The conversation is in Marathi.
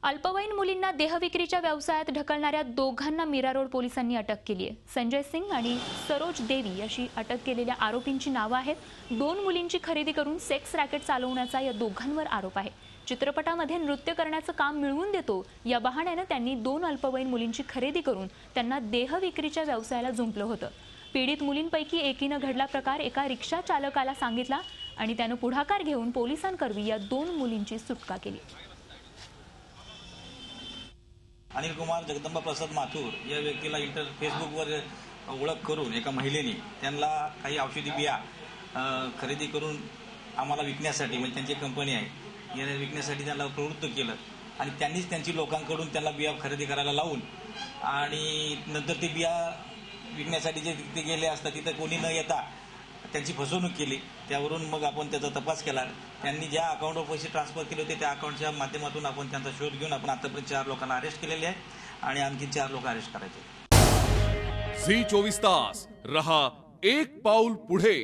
अल्पवयीन मुलींना देहविक्रीच्या व्यवसायात ढकलणाऱ्या दोघांना मीरा रोड पोलिसांनी अटक केली आहे। संजय सिंग आणि सरोज देवी अशी अटक केलेल्या आरोपींची नावं आहेत। 2 मुलींची खरेदी करून सेक्स रॅकेट चालवण्याचा या दोघांवर आरोप आहे। चित्रपटामध्ये नृत्य करण्याचं काम मिळवून देतो या बहाण्याने त्यांनी 2 अल्पवयीन मुलींची खरेदी करून त्यांना देहविक्रीच्या व्यवसायाला जुंपलं होतं। पीडित मुलींपैकी एकीनं घडला प्रकार एका रिक्षा चालकाला सांगितला आणि त्यानं पुढाकार घेऊन पोलिसांकरवी या 2 मुलींची सुटका केली। अनिल कुमार जगदंबा प्रसाद माथुर या व्यक्तीला फेसबुकवर ओळख करून एका महिलेने त्यांना काही औषधी बिया खरेदी करून आम्हाला विकण्यासाठी, म्हणजे त्यांची कंपनी आहे या विकण्यासाठी त्यांना प्रवृत्त केलं आणि त्यांनीच त्यांची लोकांकडून त्यांना बिया खरेदी करायला लावून आणि नंतर ते बिया विकण्यासाठी जे तिथे गेले असता तिथं कोणी न येता त्यांची फसवणूक केली। त्यावरून मग आपण त्याचा तपास केला। त्यांनी ज्या अकाउंटवर पैसे ट्रान्सफर केले होते त्या अकाउंटच्या माध्यमातून आपण त्यांचा शोध घेऊन आपण आतापर्यंत 4 लोकांना अरेस्ट केलेले आहे आणि आणखी 4 लोक अरेस्ट करायचे। झी 24 तास रहा एक पाऊल पुढे।